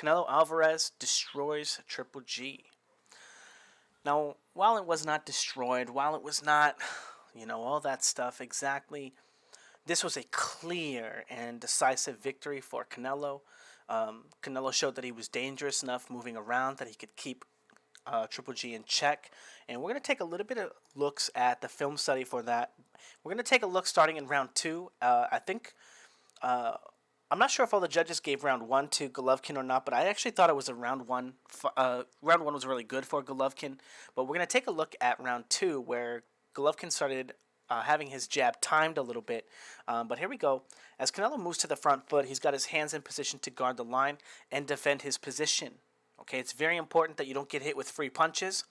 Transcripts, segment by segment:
Canelo Alvarez destroys Triple G. Now, while it was not destroyed, while it was not, all that stuff exactly, this was a clear and decisive victory for Canelo. Canelo showed that he was dangerous enough moving around, that he could keep Triple G in check. And we're going to take a little bit of looks at the film study for that. We're going to take a look starting in round 2. I think I'm not sure if all the judges gave round 1 to Golovkin or not, but I actually thought it was a round 1. Round 1 was really good for Golovkin, but we're going to take a look at round 2 where Golovkin started having his jab timed a little bit. But here we go. As Canelo moves to the front foot, he's got his hands in position to guard the line and defend his position. Okay, it's very important that you don't get hit with free punches.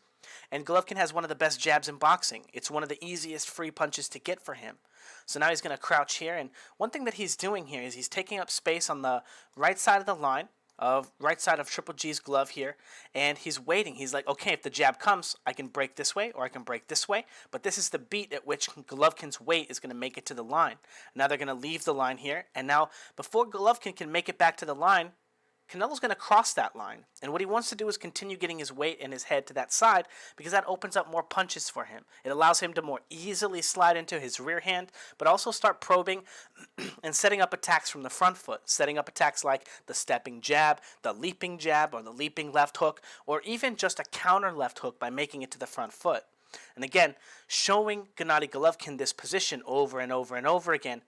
And Golovkin has one of the best jabs in boxing. It's one of the easiest free punches to get for him. So now he's going to crouch here. And one thing that he's doing here is he's taking up space on the right side of the line, right side of Triple G's glove here. And he's waiting. He's like, okay, if the jab comes, I can break this way or I can break this way. But this is the beat at which Golovkin's weight is going to make it to the line. Now they're going to leave the line here. And now before Golovkin can make it back to the line, Canelo's going to cross that line, and what he wants to do is continue getting his weight and his head to that side because that opens up more punches for him. It allows him to more easily slide into his rear hand, but also start probing and setting up attacks from the front foot, setting up attacks like the stepping jab, the leaping jab, or the leaping left hook, or even just a counter left hook by making it to the front foot. And again, showing Gennady Golovkin this position over and over and over again,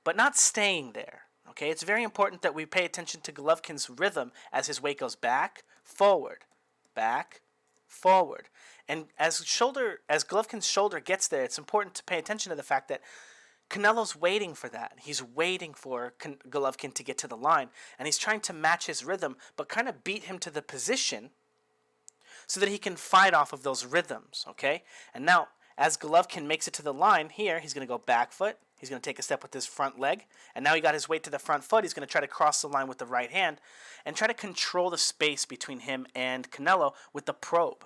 but not staying there. Okay, it's very important that we pay attention to Golovkin's rhythm as his weight goes back, forward, back, forward. And as Golovkin's shoulder gets there, it's important to pay attention to the fact that Canelo's waiting for that. He's waiting for Golovkin to get to the line, and he's trying to match his rhythm, but kind of beat him to the position so that he can fight off of those rhythms, okay? And now, as Golovkin makes it to the line here, he's going to go back foot. He's going to take a step with his front leg. And now he got his weight to the front foot. He's going to try to cross the line with the right hand and try to control the space between him and Canelo with the probe.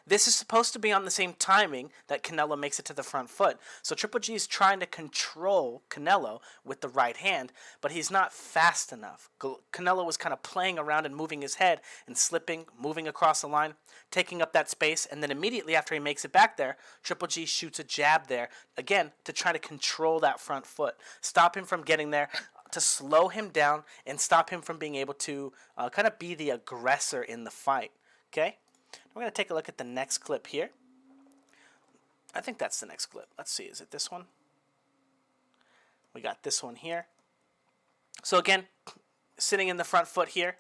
This is supposed to be on the same timing that Canelo makes it to the front foot. So Triple G is trying to control Canelo with the right hand, but he's not fast enough. Canelo was kind of playing around and moving his head and slipping, moving across the line, taking up that space, and then immediately after he makes it back there, Triple G shoots a jab there, again, to try to control that front foot, stop him from getting there, to slow him down and stop him from being able to kind of be the aggressor in the fight. Okay? We're going to take a look at the next clip here. I think that's the next clip. Let's see. Is it this one? We got this one here. So again, sitting in the front foot here,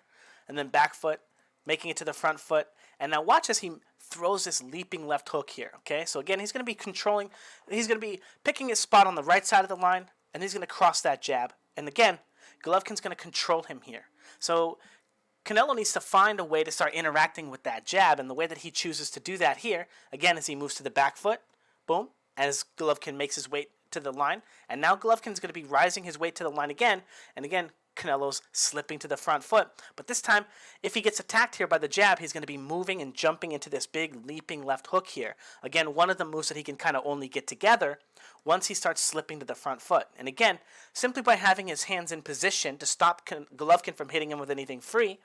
and then back foot, making it to the front foot. And now watch as he throws this leaping left hook here. Okay, so again, he's going to be controlling. He's going to be picking his spot on the right side of the line, and he's going to cross that jab. And again, Golovkin's going to control him here. So Canelo needs to find a way to start interacting with that jab, and the way that he chooses to do that here, again, as he moves to the back foot, boom, as Golovkin makes his weight to the line, and now Golovkin's going to be rising his weight to the line again, and again, Canelo's slipping to the front foot. But this time, if he gets attacked here by the jab, he's going to be moving and jumping into this big leaping left hook here. Again, one of the moves that he can kind of only get together once he starts slipping to the front foot. And again, simply by having his hands in position to stop Golovkin from hitting him with anything free,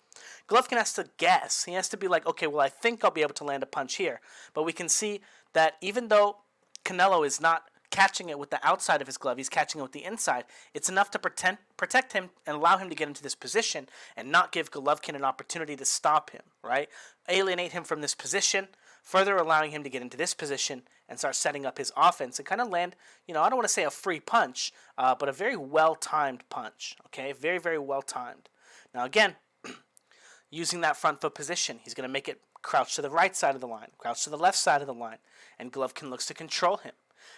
Golovkin has to guess. He has to be like, okay, well, I think I'll be able to land a punch here. But we can see that even though Canelo is not catching it with the outside of his glove, he's catching it with the inside. It's enough to protect him and allow him to get into this position and not give Golovkin an opportunity to stop him, right? Alienate him from this position, further allowing him to get into this position and start setting up his offense and kind of land, I don't want to say a free punch, but a very well-timed punch, okay? Very, very well-timed. Now, again, using that front foot position, he's going to make it crouch to the right side of the line, crouch to the left side of the line, and Golovkin looks to control him.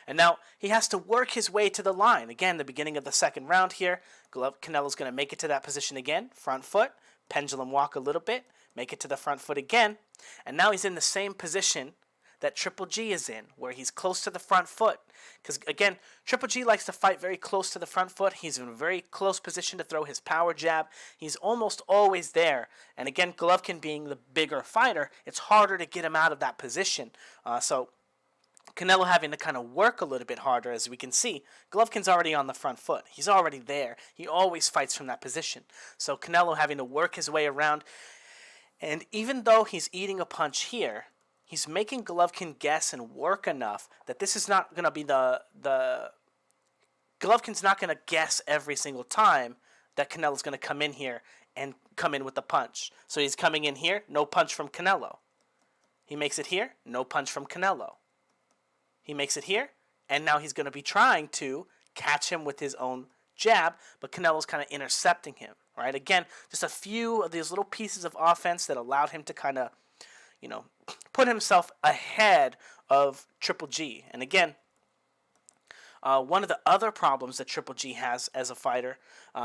And now he has to work his way to the line. Again, the beginning of the second round here, Canelo's going to make it to that position again, front foot, pendulum walk a little bit, make it to the front foot again, and now he's in the same position that Triple G is in, where he's close to the front foot. Because again, Triple G likes to fight very close to the front foot. He's in a very close position to throw his power jab. He's almost always there. And again, Golovkin being the bigger fighter, it's harder to get him out of that position. So Canelo having to kind of work a little bit harder. As we can see, Golovkin's already on the front foot. He's already there. He always fights from that position. So Canelo having to work his way around. And even though he's eating a punch here, he's making Golovkin guess and work enough that this is not going to be the Golovkin's not going to guess every single time that Canelo's going to come in here and come in with the punch. So he's coming in here, no punch from Canelo. He makes it here, no punch from Canelo. He makes it here, and now he's going to be trying to catch him with his own jab, but Canelo's kind of intercepting him, right? Again, just a few of these little pieces of offense that allowed him to kind of, put himself ahead of Triple G. And again, one of the other problems that Triple G has as a fighter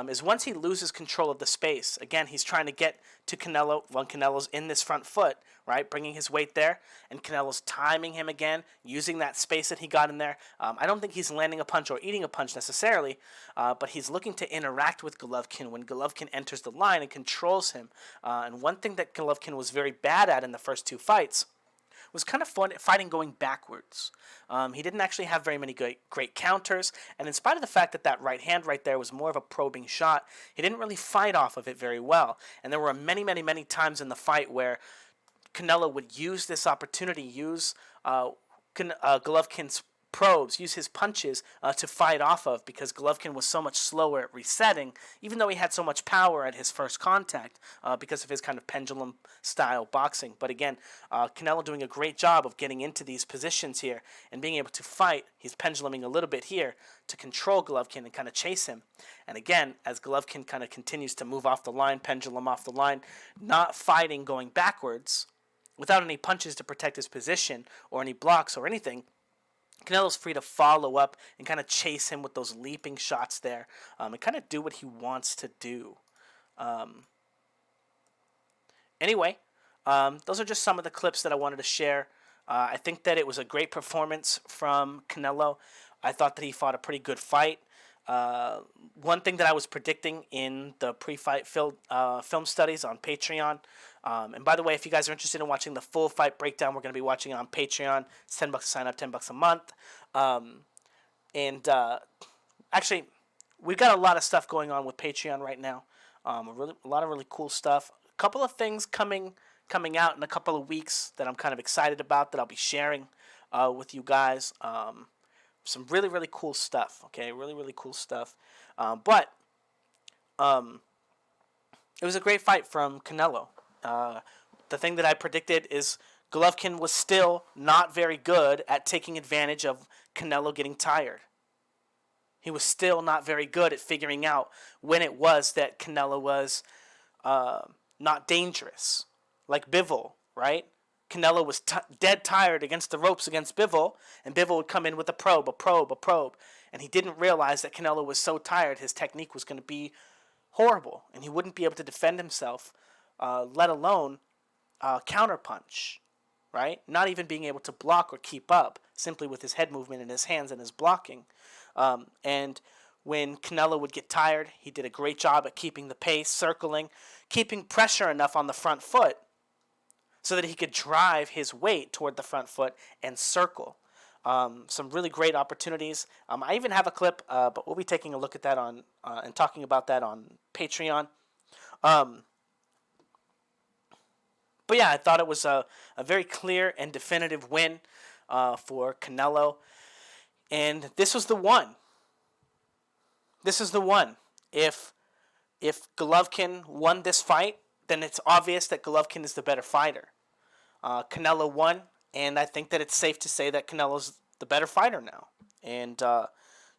is once he loses control of the space. Again, he's trying to get to Canelo when Canelo's in this front foot, right, bringing his weight there, and Canelo's timing him again, using that space that he got in there. I don't think he's landing a punch or eating a punch necessarily, but he's looking to interact with Golovkin when Golovkin enters the line and controls him. And one thing that Golovkin was very bad at in the first two fights was kind of fun fighting going backwards. He didn't actually have very many great counters, and in spite of the fact that that right hand right there was more of a probing shot, he didn't really fight off of it very well. And there were many, many, many times in the fight where Canelo would use this opportunity, use Golovkin's probes, use his punches to fight off of, because Golovkin was so much slower at resetting, even though he had so much power at his first contact because of his kind of pendulum style boxing. But again, Canelo doing a great job of getting into these positions here and being able to fight. He's penduluming a little bit here to control Golovkin and kind of chase him. And again, as Golovkin kind of continues to move off the line, pendulum off the line, not fighting going backwards without any punches to protect his position or any blocks or anything, Canelo's free to follow up and kind of chase him with those leaping shots there and kind of do what he wants to do. Anyway, those are just some of the clips that I wanted to share. I think that it was a great performance from Canelo. I thought that he fought a pretty good fight. One thing that I was predicting in the pre-fight film studies on Patreon, and by the way, if you guys are interested in watching the full fight breakdown, we're going to be watching it on Patreon. It's $10 to sign up, $10 a month. Actually, we've got a lot of stuff going on with Patreon right now. A lot of really cool stuff. A couple of things coming out in a couple of weeks that I'm kind of excited about that I'll be sharing with you guys. Some really, really cool stuff, okay? Really, really cool stuff. But it was a great fight from Canelo. The thing that I predicted is Golovkin was still not very good at taking advantage of Canelo getting tired. He was still not very good at figuring out when it was that Canelo was not dangerous. Like Bivol, right? Canelo was dead tired against the ropes against Bivol, and Bivol would come in with a probe. And he didn't realize that Canelo was so tired, his technique was going to be horrible, and he wouldn't be able to defend himself, let alone counterpunch, right? Not even being able to block or keep up, simply with his head movement and his hands and his blocking. And when Canelo would get tired, he did a great job at keeping the pace, circling, keeping pressure enough on the front foot so that he could drive his weight toward the front foot and circle. Some really great opportunities. I even have a clip, but we'll be taking a look at that on and talking about that on Patreon. But yeah, I thought it was a very clear and definitive win for Canelo. And this was the one. This is the one. If Golovkin won this fight, then it's obvious that Golovkin is the better fighter. Canelo won, and I think that it's safe to say that Canelo's the better fighter now. And, I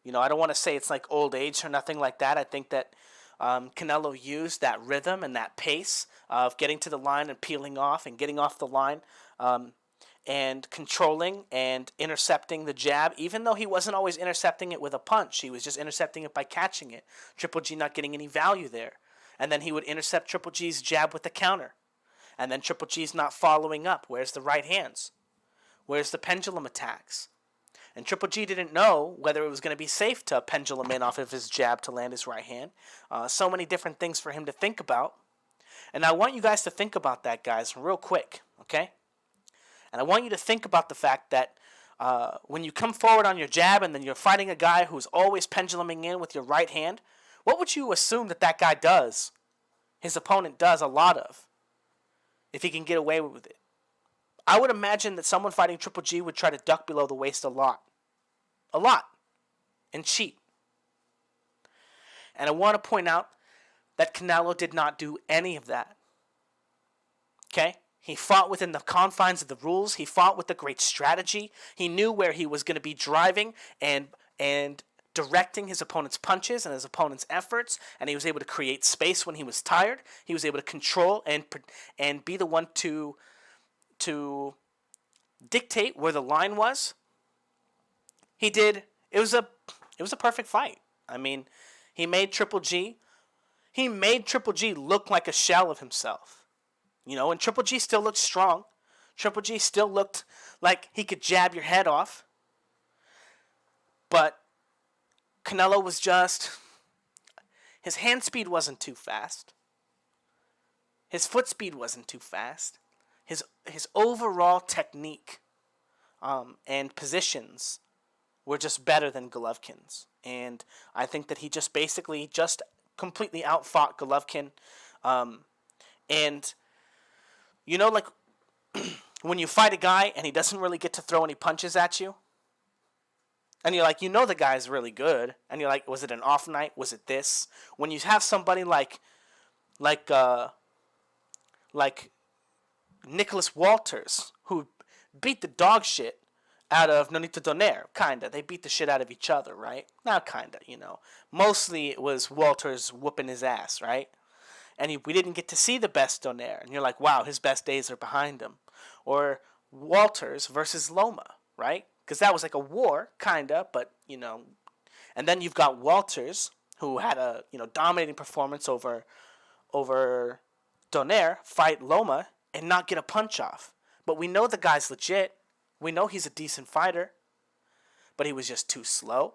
don't want to say it's like old age or nothing like that. I think that Canelo used that rhythm and that pace of getting to the line and peeling off and getting off the line and controlling and intercepting the jab, even though he wasn't always intercepting it with a punch. He was just intercepting it by catching it. Triple G not getting any value there. And then he would intercept Triple G's jab with the counter. And then Triple G's not following up. Where's the right hands? Where's the pendulum attacks? And Triple G didn't know whether it was going to be safe to pendulum in off of his jab to land his right hand. So many different things for him to think about. And I want you guys to think about that, guys, real quick, okay? And I want you to think about the fact that when you come forward on your jab and then you're fighting a guy who's always penduluming in with your right hand, what would you assume that guy does? His opponent does a lot of, if he can get away with it. I would imagine that someone fighting Triple G would try to duck below the waist a lot, and cheat. And I want to point out that Canelo did not do any of that. Okay? He fought within the confines of the rules. He fought with a great strategy. He knew where he was going to be driving and directing his opponent's punches and his opponent's efforts, and he was able to create space when he was tired. He was able to control and be the one to dictate where the line was. He did. It was a perfect fight. I mean, he made Triple G look like a shell of himself. You know, and Triple G still looked strong. Triple G still looked like he could jab your head off. But Canelo was just... his hand speed wasn't too fast. His foot speed wasn't too fast. His overall technique and positions were just better than Golovkin's. And I think that he just basically just completely outfought Golovkin. And... you know, like, when you fight a guy and he doesn't really get to throw any punches at you, and you're like, you know the guy's really good, and you're like, was it an off night? Was it this? When you have somebody like Nicholas Walters, who beat the dog shit out of Nonito Donaire, kinda. They beat the shit out of each other, right? Not kinda, you know. Mostly it was Walters whooping his ass, right? And we didn't get to see the best Donaire. And you're like, wow, his best days are behind him. Or Walters versus Loma, right? Because that was like a war, kind of, but, you know. And then you've got Walters, who had a, you know, dominating performance over Donaire, fight Loma, and not get a punch off. But we know the guy's legit. We know he's a decent fighter. But he was just too slow.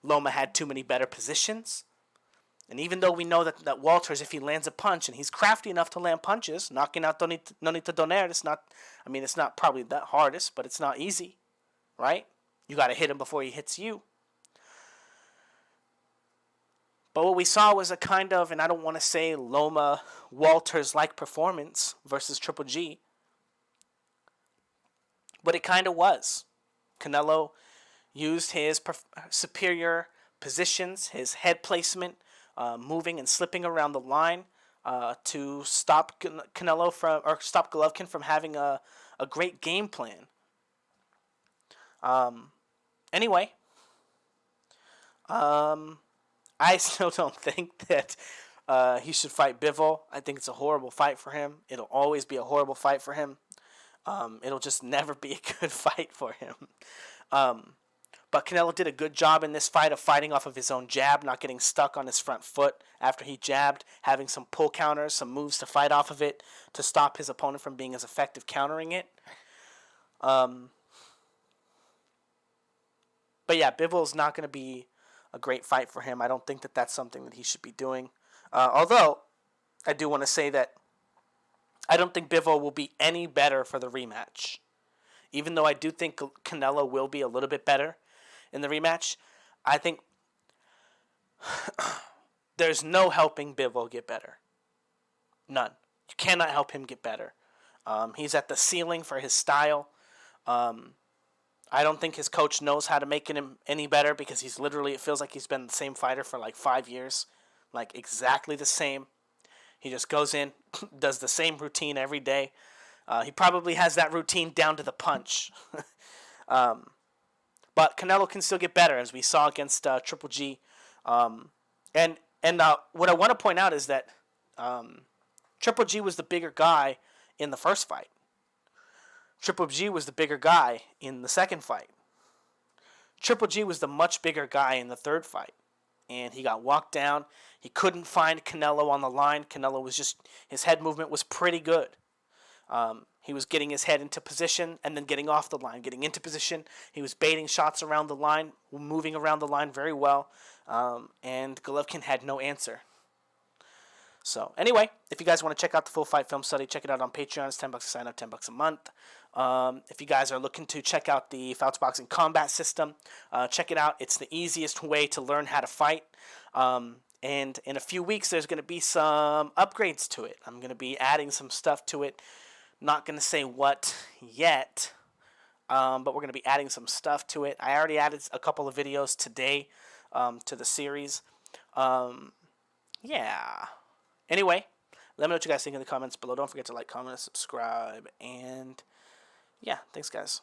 Loma had too many better positions. And even though we know that Walters, if he lands a punch, and he's crafty enough to land punches, knocking out Nonito Donaire, it's not probably the hardest, but it's not easy, right? You got to hit him before he hits you. But what we saw was a kind of, and I don't want to say Loma Walters-like performance versus Triple G, but it kind of was. Canelo used his superior positions, his head placement, moving and slipping around the line to stop stop Golovkin from having a great game plan. Anyway, I still don't think that he should fight Bivol. I think it's a horrible fight for him. It'll always be a horrible fight for him. It'll just never be a good fight for him. But Canelo did a good job in this fight of fighting off of his own jab, not getting stuck on his front foot after he jabbed, having some pull counters, some moves to fight off of it to stop his opponent from being as effective countering it. But yeah, Bivol's not going to be a great fight for him. I don't think that that's something that he should be doing. Although, I do want to say that I don't think Bivol will be any better for the rematch. Even though I do think Canelo will be a little bit better in the rematch, I think there's no helping Bivol get better. None. You cannot help him get better. He's at the ceiling for his style. I don't think his coach knows how to make him any better because it feels like he's been the same fighter for like 5 years. Like exactly the same. He just goes in, does the same routine every day. He probably has that routine down to the punch. But Canelo can still get better, as we saw against Triple G. And what I want to point out is that Triple G was the bigger guy in the first fight. Triple G was the bigger guy in the second fight. Triple G was the much bigger guy in the third fight. And he got walked down. He couldn't find Canelo on the line. Canelo was his head movement was pretty good. He was getting his head into position and then getting off the line, getting into position. He was baiting shots around the line, moving around the line very well. And Golovkin had no answer. So anyway, if you guys want to check out the full fight film study, check it out on Patreon. It's $10 a sign up, $10 a month. If you guys are looking to check out the Fouts Boxing combat system, check it out. It's the easiest way to learn how to fight. And in a few weeks, there's going to be some upgrades to it. I'm going to be adding some stuff to it. Not going to say what yet, but we're going to be adding some stuff to it. I already added a couple of videos today to the series. Yeah. Anyway, let me know what you guys think in the comments below. Don't forget to like, comment, and subscribe. And yeah, thanks, guys.